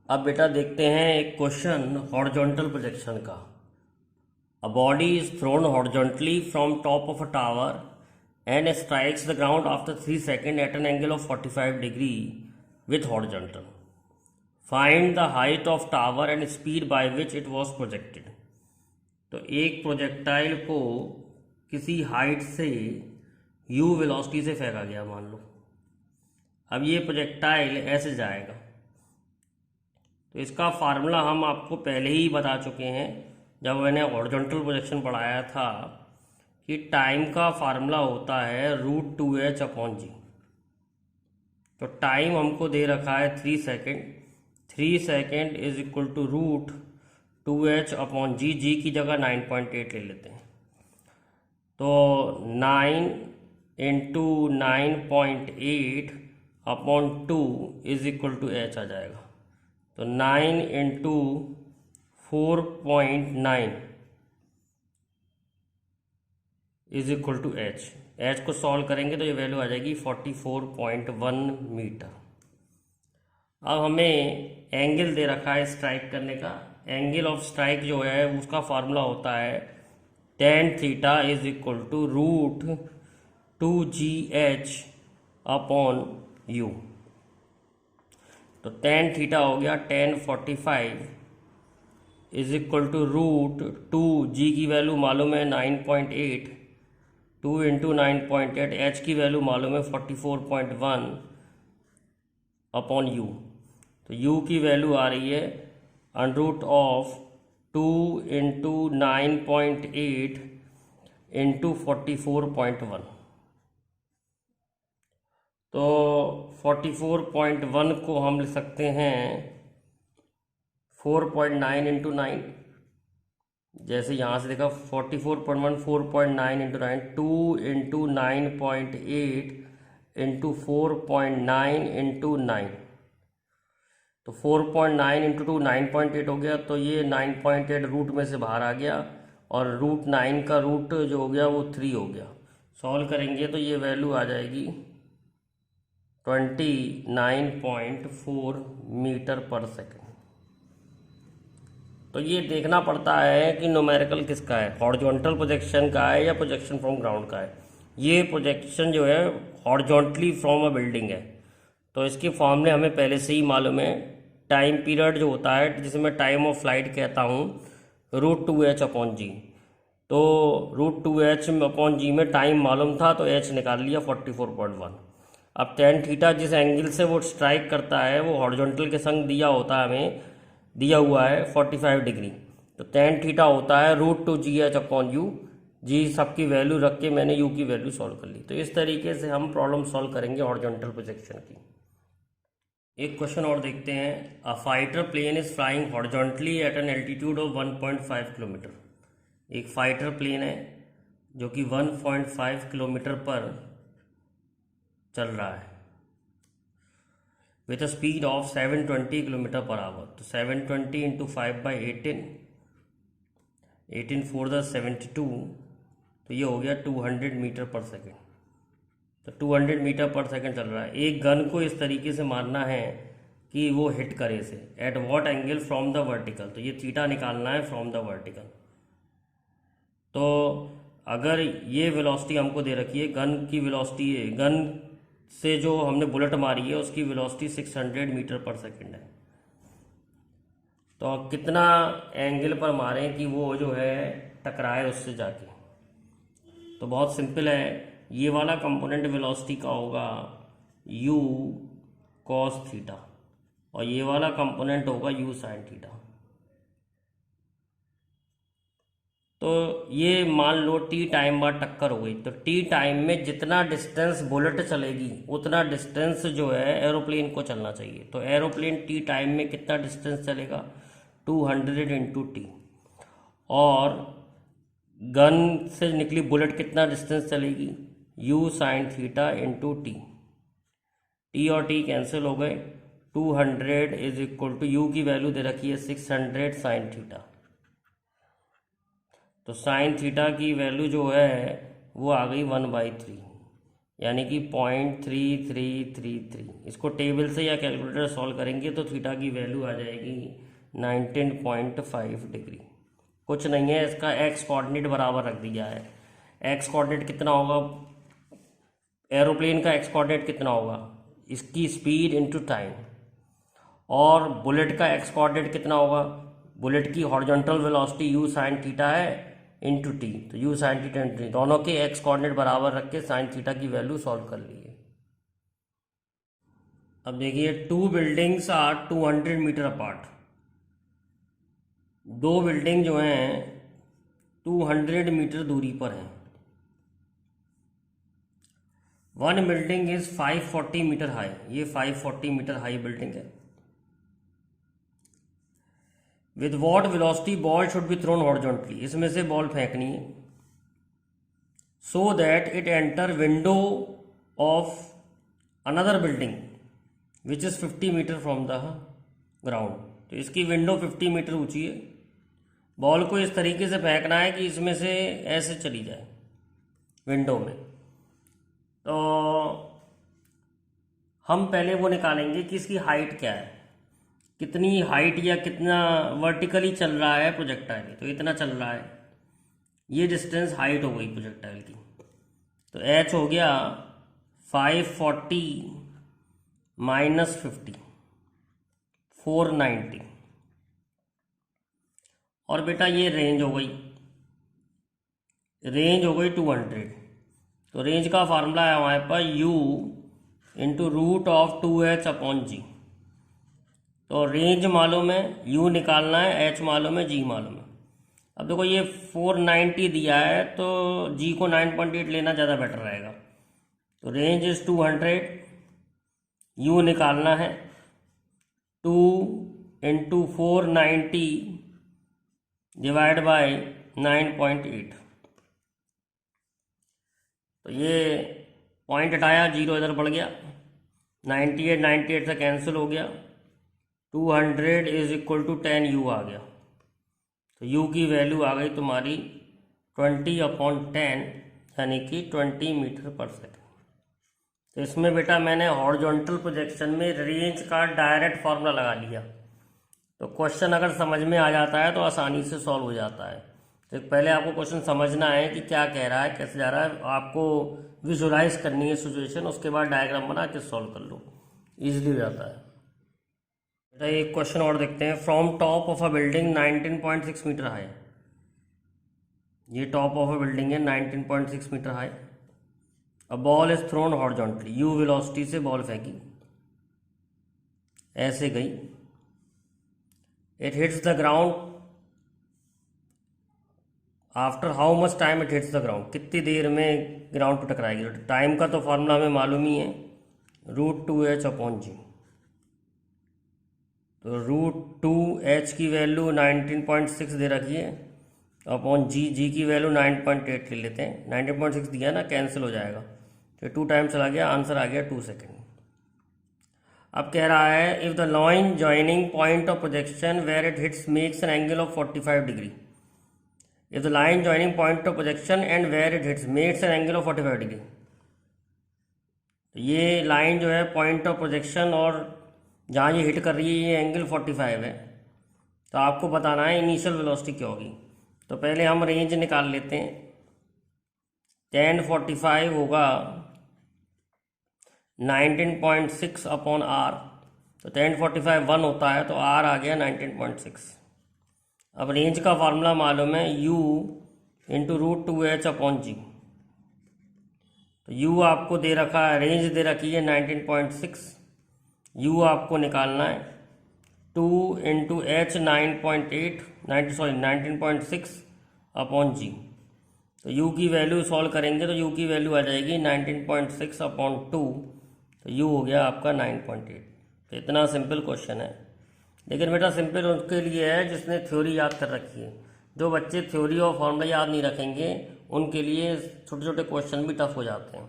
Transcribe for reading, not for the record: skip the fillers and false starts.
अब बेटा देखते हैं एक क्वेश्चन हॉरिजॉन्टल प्रोजेक्शन का। A body is thrown horizontally from top of a tower and strikes the ground after 3 second at an angle of 45 degree with horizontal. Find the height of tower and speed by which it was projected. तो एक projectile को किसी height से u velocity से फेंका गया मान लो। अब ये प्रोजेक्टाइल ऐसे जाएगा, तो इसका फार्मूला हम आपको पहले ही बता चुके हैं जब मैंने हॉरिजॉन्टल प्रोजेक्शन पढ़ाया था कि टाइम का फार्मूला होता है √2h/g। तो टाइम हमको दे रखा है 3 second. 3 second is equal to √2h/g। जी की जगह 9.8 ले लेते हैं, तो 9 into 9.8/2 is equal to h आ जाएगा। तो 9 into 4.9 is equal to H को सॉल्व करेंगे तो ये वैल्यू आ जाएगी 44.1 मीटर। अब हमें एंगल दे रखा है स्ट्राइक करने का। एंगल ऑफ स्ट्राइक जो है उसका फार्मूला होता है tan theta is equal to √2gh/u। तो tan थीटा हो गया tan 45 इज इक्वल टू √2 जी की वैल्यू मालूम है 9.8, 2 इंटू 9.8, एच की वैल्यू मालूम है 44.1/u। तो u की वैल्यू आ रही है √2 इंटू 9.8 इंटू 44.1। तो 44.1 को हम लिख सकते हैं 4.9 इंटू 9। जैसे यहाँ से देखा 44.1 4.9 इंटू 9, 2 इंटू 9.8 इंटू 4.9 इंटू 9। तो 4.9 इंटू 2 9.8 हो गया। तो ये 9.8 रूट में से बाहर आ गया और √9 का रूट जो हो गया वो 3 हो गया। सॉल्व करेंगे तो ये वैल्यू आ जाएगी 29.4 मीटर पर सेकेंड। तो ये देखना पड़ता है कि न्यूमेरिकल किसका है, हॉरिजॉन्टल प्रोजेक्शन का है या प्रोजेक्शन फ्रॉम ग्राउंड का है। ये प्रोजेक्शन जो है हॉरिजॉन्टली फ्रॉम अ बिल्डिंग है, तो इसके फॉर्मूले हमें पहले से ही मालूम है। टाइम पीरियड जो होता है जिसे मैं टाइम ऑफ फ्लाइट कहता हूँ √2h/g। तो √2h/g में टाइम मालूम था तो h निकाल लिया 44.1। अब tan थीटा जिस एंगल से वो स्ट्राइक करता है वो हॉरिजॉन्टल के संग दिया होता है, हमें दिया हुआ है 45 डिग्री। तो tan थीटा होता है √2gh/u। जी सबकी वैल्यू रख के मैंने u की वैल्यू सॉल्व कर ली। तो इस तरीके से हम प्रॉब्लम सॉल्व करेंगे हॉरिजॉन्टल प्रोजेक्शन की। एक क्वेश्चन और देखते हैं। A fighter plane is flying horizontally at an altitude of 1.5 kilometre. एक फाइटर प्लेन है जो कि 1.5 किलोमीटर पर चल रहा है with a speed of 720 kilometre per hour. तो 720 इंटू 5/18, 18 4 द 72, तो ये हो गया 200 मीटर पर सेकेंड। तो 200 मीटर पर सेकेंड चल रहा है। एक गन को इस तरीके से मारना है कि वो हिट करे इसे। At what angle from the vertical. तो ये थीटा निकालना है फ्रॉम द वर्टिकल। तो अगर ये वेलोसिटी हमको दे रखी है, गन की वेलोसिटी, गन से जो हमने बुलेट मारी है उसकी वेलोसिटी 600 मीटर पर सेकेंड है। तो कितना एंगल पर मारें कि वो जो है टकराए उससे जाके। तो बहुत सिंपल है, ये वाला कंपोनेंट वेलोसिटी का होगा u cos थीटा और ये वाला कंपोनेंट होगा u sin थीटा। तो ये मान लो t टाइम बाद टक्कर हो गई, तो t टाइम में जितना डिस्टेंस बुलेट चलेगी उतना डिस्टेंस जो है एरोप्लेन को चलना चाहिए। तो एरोप्लेन t टाइम में कितना डिस्टेंस चलेगा 200 इंटू टी। और गन से निकली बुलेट कितना डिस्टेंस चलेगी u sin theta into T. T और टी कैंसिल हो गए। 200 इज इक्वल टू u की वैल्यू दे रखी है 600 sin थीटा। तो साइन थीटा की वैल्यू जो है वो आ गई 1/3। यानी कि 0.3333। इसको टेबल से या कैलकुलेटर सॉल्व करेंगे तो थीटा की वैल्यू आ जाएगी 19.5 डिग्री। कुछ नहीं है, इसका एक्स कोऑर्डिनेट बराबर रख दिया है। एक्स कोऑर्डिनेट कितना होगा, एरोप्लेन का एक्स कोऑर्डिनेट कितना होगा, इसकी स्पीड इनटू टाइम, और बुलेट का एक्स कोऑर्डिनेट कितना होगा, बुलेट की horizontal velocity u sin theta है इनटू टी, तो u sin theta into t, दोनों के एक्स कोऑर्डिनेट बराबर रख के साइन थीटा की वैल्यू सॉल्व कर लिए। अब देखिए, two buildings are 200 metre apart. दो बिल्डिंग जो हैं 200 मीटर दूरी पर हैं। One building is 540 metre high, ये 540 मीटर हाई बिल्डिंग है। With what velocity ball should be thrown horizontally, इसमें से बॉल फेंकनी है so that it enter window of another building which is 50 metre from the ground. तो इसकी window 50 metre ऊंची है, बॉल को इस तरीके से फेंकना है कि इसमें से ऐसे चली जाए विंडो में। तो हम पहले वो निकालेंगे कि इसकी हाइट क्या है, कितनी हाइट या कितना वर्टिकली चल रहा है प्रोजेक्टाइल। तो इतना चल रहा है, ये डिस्टेंस हाइट हो गई प्रोजेक्टाइल की। तो h हो गया 540 माइनस 50, 490। और बेटा ये रेंज हो गई, 200। तो रेंज का फार्मूला है हमारे पास u into root of 2h upon G. तो रेंज मालूम है, u निकालना है, h मालूम है, g मालूम है। अब देखो ये 490 दिया है तो g को 9.8 लेना ज़्यादा बेटर रहेगा। तो रेंज इज 200, u निकालना है 2 इंटू 490 डिवाइड बाय 9.8। तो ये पॉइंट हटाया, 0 इधर बढ़ गया, 98 से कैंसिल हो गया, 200 इज इक्वल टू 10 u आ गया। तो u की वैल्यू आ गई तुम्हारी 20/10 यानी कि 20 मीटर पर सेकेंड। तो इसमें बेटा मैंने हॉरिजॉन्टल प्रोजेक्शन में रेंज का डायरेक्ट फार्मूला लगा लिया। तो क्वेश्चन अगर समझ में आ जाता है तो आसानी से सॉल्व हो जाता है। तो पहले आपको क्वेश्चन समझना है कि क्या कह रहा है, कैसे जा रहा है, आपको विजुलाइज करनी है सिचुएशन, उसके बाद डायग्राम बना के सॉल्व कर लो, इजीली हो जाता है। एक क्वेश्चन और देखते हैं। From top of a building 19.6 metre high, ये टॉप ऑफ अ बिल्डिंग है 19.6 metre high. A ball is thrown horizontally, u velocity से बॉल फेंकी, ऐसे गई। It hits the ground after how much time it hits the ground, कितनी देर में ground पर टकराएगी। टाइम का तो फॉर्मूला हमें मालूम ही है, √2h अपॉन जी। तो √2h की वैल्यू 19.6 दे रखी है अपॉन जी की वैल्यू 9.8 ले लेते हैं। 19.6 दिया ना, कैंसिल हो जाएगा, तो 2 टाइम चला गया, आंसर आ गया 2 सेकेंड। अब कह रहा है if the line joining point of projection where it hits makes an angle of 45 degree. If the line joining point of projection and where it hits makes an angle of 45 degree. ये line जो है point of projection और जहाँ ये hit कर रही है ये एंगल 45 है। तो आपको बताना है इनिशियल वेलोसिटी क्या होगी। तो पहले हम रेंज निकाल लेते हैं। 1045 होगा 19.6 अपॉन आर। तो 1045 1 होता है, तो आर आ गया 19.6। अब रेंज का फार्मूला मालूम है, u into √2h upon G. तो u आपको दे रखा है, रेंज दे रखी है 19.6, u आपको निकालना है 2 इंटू h 19.6 अपॉन जी। तो u की वैल्यू सॉल्व करेंगे तो u की वैल्यू आ जाएगी 19.6 अपॉन 2, तो u हो गया आपका 9.8। तो इतना सिंपल क्वेश्चन है, लेकिन बेटा सिंपल उनके लिए है जिसने थ्योरी याद कर रखी है। जो बच्चे थ्योरी और फॉर्मूला याद नहीं रखेंगे उनके लिए छोटे छोटे क्वेश्चन भी टफ हो जाते हैं।